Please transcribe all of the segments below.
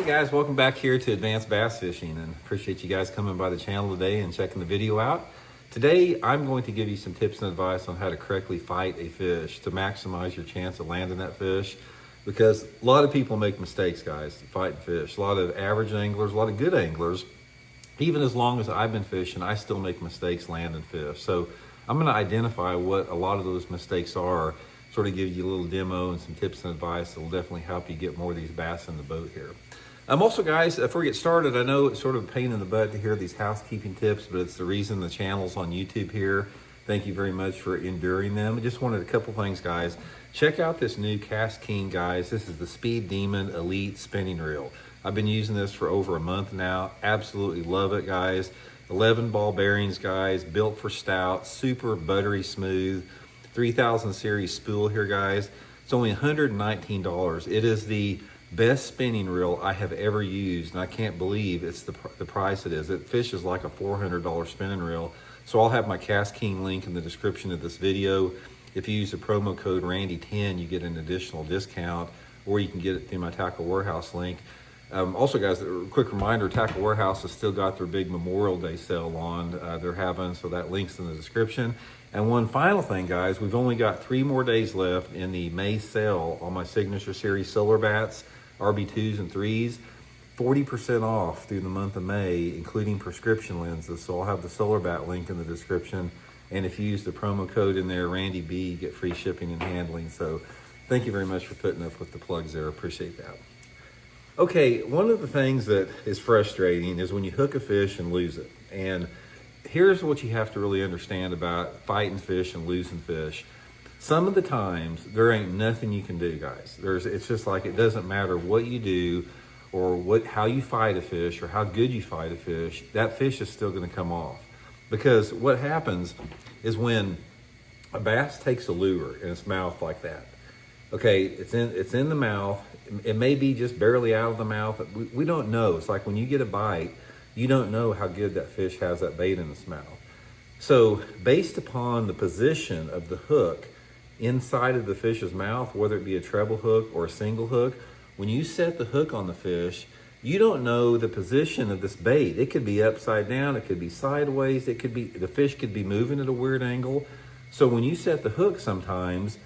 guys, welcome back here to Advanced Bass Fishing, and appreciate you guys coming by the channel today and checking the video out. Today I'm going to give you some tips and advice on how to correctly fight a fish to maximize your chance of landing that fish, because a lot of people make mistakes, guys, fighting fish. A lot of average anglers, a lot of good anglers, even as long as I've been fishing, I still make mistakes landing fish. So I'm going to identify what a lot of those mistakes are, sort of give you a little demo and some tips and advice that will definitely help you get more of these bass in the boat here. Also, guys, before we get started, I know it's sort of a pain in the butt to hear these housekeeping tips, but it's the reason the channel's on YouTube here. Thank you very much for enduring them. I just wanted a couple things, guys. Check out this new Cast King, guys. This is the Speed Demon Elite Spinning Reel. I've been using this for over a month now. Absolutely love it, guys. 11 ball bearings, guys, built for stout, super buttery smooth. 3000 series spool here, guys. It's only $119. It is the best spinning reel I have ever used, and I can't believe it's the price it is. It fishes like a $400 spinning reel. So I'll have my Cast King link in the description of this video. If you use the promo code Randy10, you get an additional discount, or you can get it through my Tackle Warehouse link. Also, guys, a quick reminder, Tackle Warehouse has still got their big Memorial Day sale on. They're having, so that link's in the description. And one final thing, guys, we've only got 3 more days left in the May sale on my Signature Series Solar Bats, RB2s and 3s. 40% off through the month of May, including prescription lenses. So I'll have the Solar Bat link in the description. And if you use the promo code in there, Randy B, you get free shipping and handling. So thank you very much for putting up with the plugs there. Appreciate that. Okay, one of the things that is frustrating is when you hook a fish and lose it. And here's what you have to really understand about fighting fish and losing fish. Some of the times, there ain't nothing you can do, guys. It's just like, it doesn't matter what you do or how you fight a fish or how good you fight a fish, that fish is still gonna come off. Because what happens is when a bass takes a lure in its mouth like that, okay, it's in the mouth, it may be just barely out of the mouth, we don't know. It's like when you get a bite, you don't know how good that fish has that bait in its mouth. So based upon the position of the hook inside of the fish's mouth, whether it be a treble hook or a single hook, when you set the hook on the fish, you don't know the position of this bait. It could be upside down, it could be sideways, it could be, the fish could be moving at a weird angle. So when you set the hook, sometimes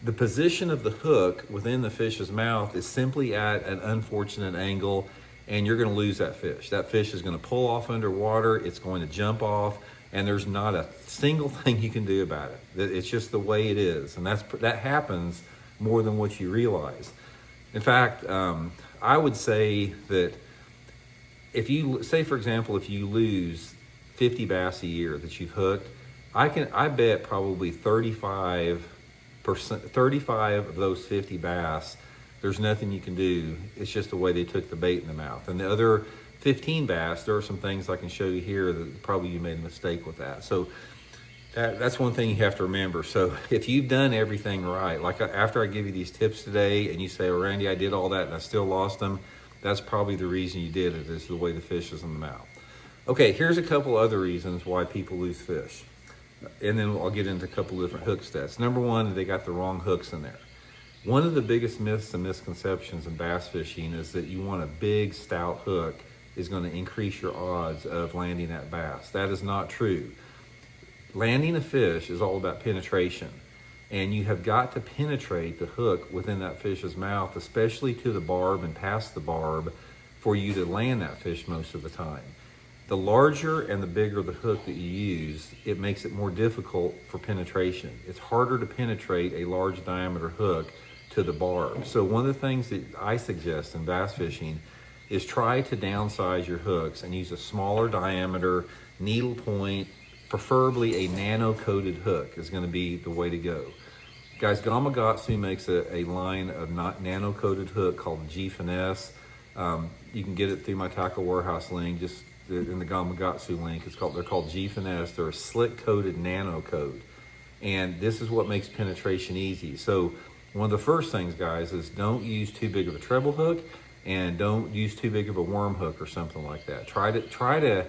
the position of the hook within the fish's mouth is simply at an unfortunate angle, and you're gonna lose that fish. That fish is gonna pull off underwater, it's going to jump off, and there's not a single thing you can do about it. It's just the way it is, and that happens more than what you realize. In fact, I would say that if you, say for example, if you lose 50 bass a year that you've hooked, I bet probably 35 of those 50 bass, there's nothing you can do. It's just the way they took the bait in the mouth. And the other 15 bass, there are some things I can show you here that probably you made a mistake with that. So that's one thing you have to remember. So if you've done everything right, like after I give you these tips today and you say, oh, Randy, I did all that and I still lost them, that's probably the reason you did it, is the way the fish is in the mouth. Okay, here's a couple other reasons why people lose fish. And then I'll get into a couple different hook stats. Number one, they got the wrong hooks in there. One of the biggest myths and misconceptions in bass fishing is that you want a big, stout hook is going to increase your odds of landing that bass. That is not true. Landing a fish is all about penetration, and you have got to penetrate the hook within that fish's mouth, especially to the barb and past the barb, for you to land that fish most of the time. The larger and the bigger the hook that you use, it makes it more difficult for penetration. It's harder to penetrate a large diameter hook to the barb. So one of the things that I suggest in bass fishing is try to downsize your hooks and use a smaller diameter needle point, preferably a nano-coated hook is going to be the way to go. Guys, Gamakatsu makes a line of nano-coated hook called the G Finesse. You can get it through my Tackle Warehouse link, just in the Gamakatsu link. They're called G Finesse. They're a slick-coated nano coat, and this is what makes penetration easy. So one of the first things, guys, is don't use too big of a treble hook, and don't use too big of a worm hook or something like that. Try to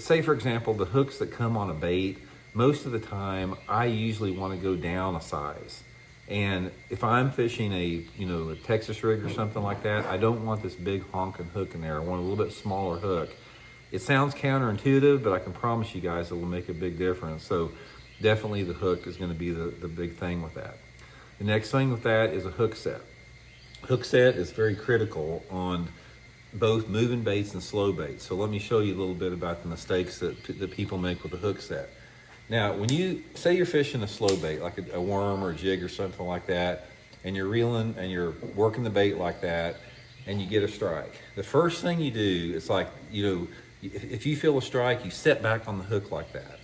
say, for example, the hooks that come on a bait, most of the time I usually want to go down a size. And if I'm fishing a Texas rig or something like that, I don't want this big honking hook in there. I want a little bit smaller hook. It sounds counterintuitive, but I can promise you guys it will make a big difference. So definitely the hook is going to be the big thing with that. The next thing with that is a hook set. Hook set is very critical on both moving baits and slow baits. So let me show you a little bit about the mistakes that people make with the hook set. Now, when you say you're fishing a slow bait, like a worm or a jig or something like that, and you're reeling and you're working the bait like that, and you get a strike, the first thing you do is like, if you feel a strike, you set back on the hook like that.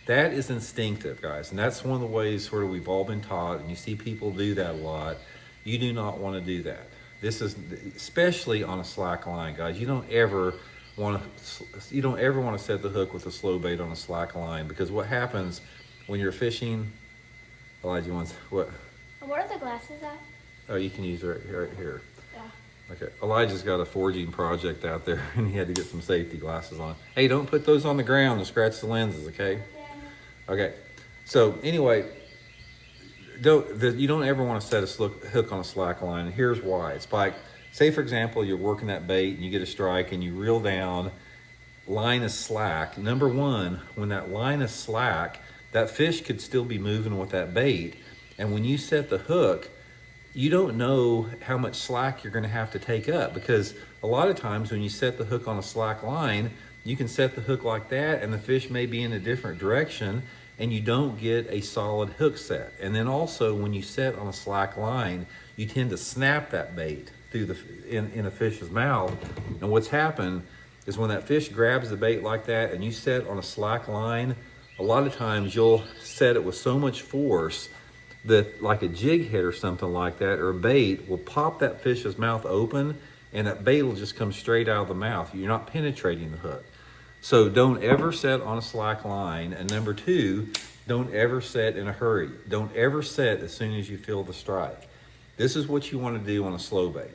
That is instinctive, guys, and that's one of the ways sort of we've all been taught, and you see people do that a lot. You do not want to do that. This is especially on a slack line, guys. You don't ever want to set the hook with a slow bait on a slack line, because what happens when you're fishing, Elijah wants what? What are the glasses at? Oh, you can use it right here. Yeah. Okay, Elijah's got a forging project out there and he had to get some safety glasses on. Hey, don't put those on the ground to scratch the lenses, okay? Yeah. Okay, so anyway, you don't ever want to set a hook on a slack line, and here's why. It's like, say for example, you're working that bait and you get a strike and you reel down, line is slack. Number one, when that line is slack, that fish could still be moving with that bait. And when you set the hook, you don't know how much slack you're going to have to take up, because a lot of times when you set the hook on a slack line, you can set the hook like that and the fish may be in a different direction and you don't get a solid hook set. And then also when you set on a slack line, you tend to snap that bait through in a fish's mouth. And what's happened is when that fish grabs the bait like that and you set on a slack line, a lot of times you'll set it with so much force that, like a jig head or something like that, or a bait, will pop that fish's mouth open and that bait will just come straight out of the mouth. You're not penetrating the hook. So don't ever set on a slack line. And number two, don't ever set in a hurry. Don't ever set as soon as you feel the strike. This is what you want to do on a slow bait.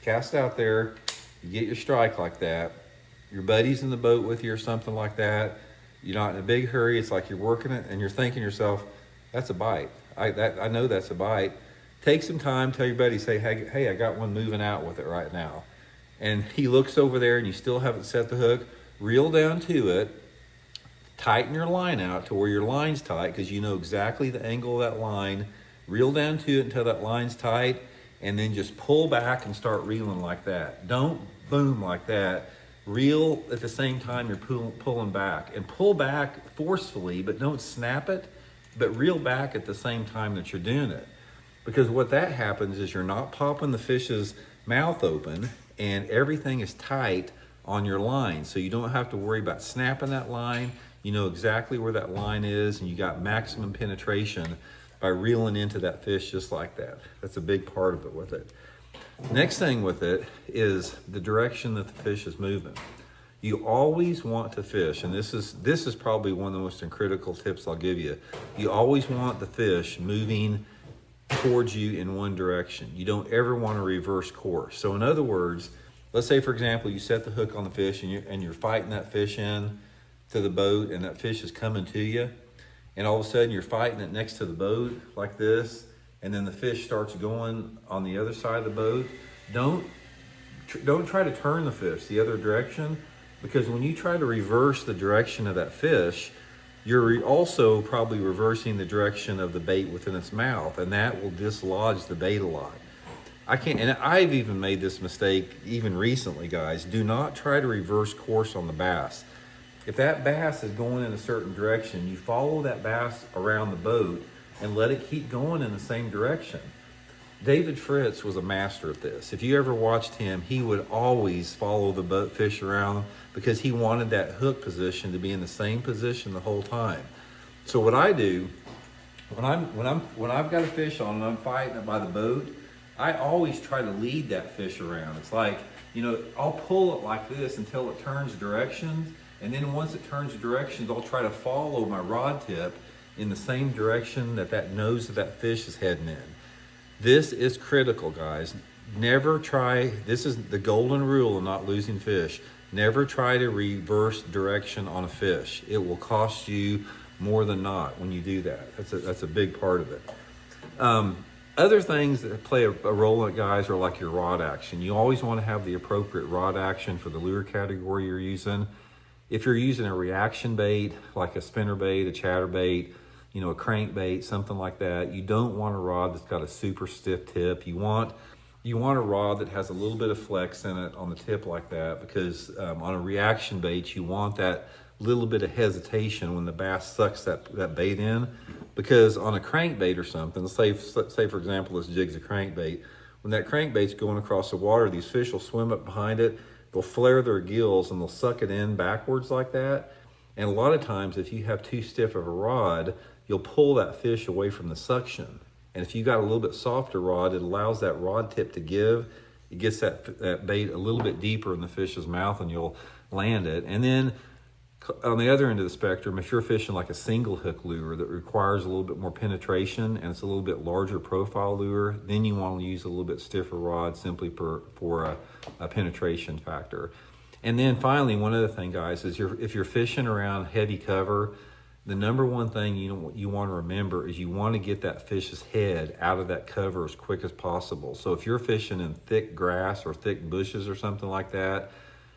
Cast out there, you get your strike like that, your buddy's in the boat with you or something like that, you're not in a big hurry, it's like you're working it and you're thinking to yourself, that's a bite. I know that's a bite. Take some time, tell your buddy, say, hey, I got one moving out with it right now. And he looks over there and you still haven't set the hook, reel down to it, tighten your line out to where your line's tight, because you know exactly the angle of that line, reel down to it until that line's tight, and then just pull back and start reeling like that. Don't boom like that. Reel at the same time you're pulling back, and pull back forcefully, but don't snap it, but reel back at the same time that you're doing it. Because what that happens is you're not popping the fish's mouth open and everything is tight on your line. So you don't have to worry about snapping that line. You know exactly where that line is and you got maximum penetration by reeling into that fish just like that. That's a big part of it with it. Next thing with it is the direction that the fish is moving. You always want to fish, and this is probably one of the most critical tips I'll give you. You always want the fish moving towards you in one direction. You don't ever want to reverse course. So in other words, let's say for example you set the hook on the fish and you're fighting that fish in to the boat, and that fish is coming to you, and all of a sudden you're fighting it next to the boat like this, and then the fish starts going on the other side of the boat. Don't try to turn the fish the other direction, because when you try to reverse the direction of that fish, you're also probably reversing the direction of the bait within its mouth, and that will dislodge the bait a lot. And I've even made this mistake even recently, guys. Do not try to reverse course on the bass. If that bass is going in a certain direction, you follow that bass around the boat and let it keep going in the same direction. David Fritz was a master at this. If you ever watched him, he would always follow the boat fish around because he wanted that hook position to be in the same position the whole time. So what I do, when I've got a fish on and I'm fighting it by the boat, I always try to lead that fish around. It's like, I'll pull it like this until it turns directions, and then once it turns directions, I'll try to follow my rod tip in the same direction that nose of that fish is heading in. This is critical, guys. Never try, this is the golden rule of not losing fish. Never try to reverse direction on a fish. It will cost you more than not when you do that. That's a big part of it. Other things that play a role in it, guys, are like your rod action. You always want to have the appropriate rod action for the lure category you're using. If you're using a reaction bait, like a spinner bait, a chatter bait, you know, a crankbait, something like that, you don't want a rod that's got a super stiff tip. You want a rod that has a little bit of flex in it on the tip like that, because on a reaction bait, you want that little bit of hesitation when the bass sucks that bait in. Because on a crankbait or something, let's say for example, this jig's a crankbait. When that crankbait's going across the water, these fish will swim up behind it, they'll flare their gills and they'll suck it in backwards like that. And a lot of times, if you have too stiff of a rod, you'll pull that fish away from the suction. And if you got a little bit softer rod, it allows that rod tip to give. It gets that bait a little bit deeper in the fish's mouth and you'll land it. And then on the other end of the spectrum, if you're fishing like a single hook lure that requires a little bit more penetration and it's a little bit larger profile lure, then you want to use a little bit stiffer rod simply for a penetration factor. And then finally, one other thing, guys, is if you're fishing around heavy cover, the number one thing you want to remember is you want to get that fish's head out of that cover as quick as possible. So if you're fishing in thick grass or thick bushes or something like that,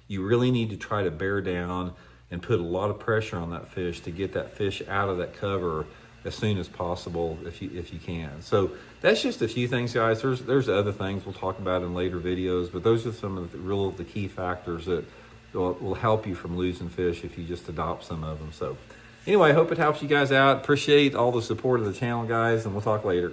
you really need to try to bear down and put a lot of pressure on that fish to get that fish out of that cover as soon as possible if you can. So that's just a few things, guys. There's other things we'll talk about in later videos, but those are some of the key factors that will help you from losing fish if you just adopt some of them. So anyway, I hope it helps you guys out. Appreciate all the support of the channel, guys, and we'll talk later.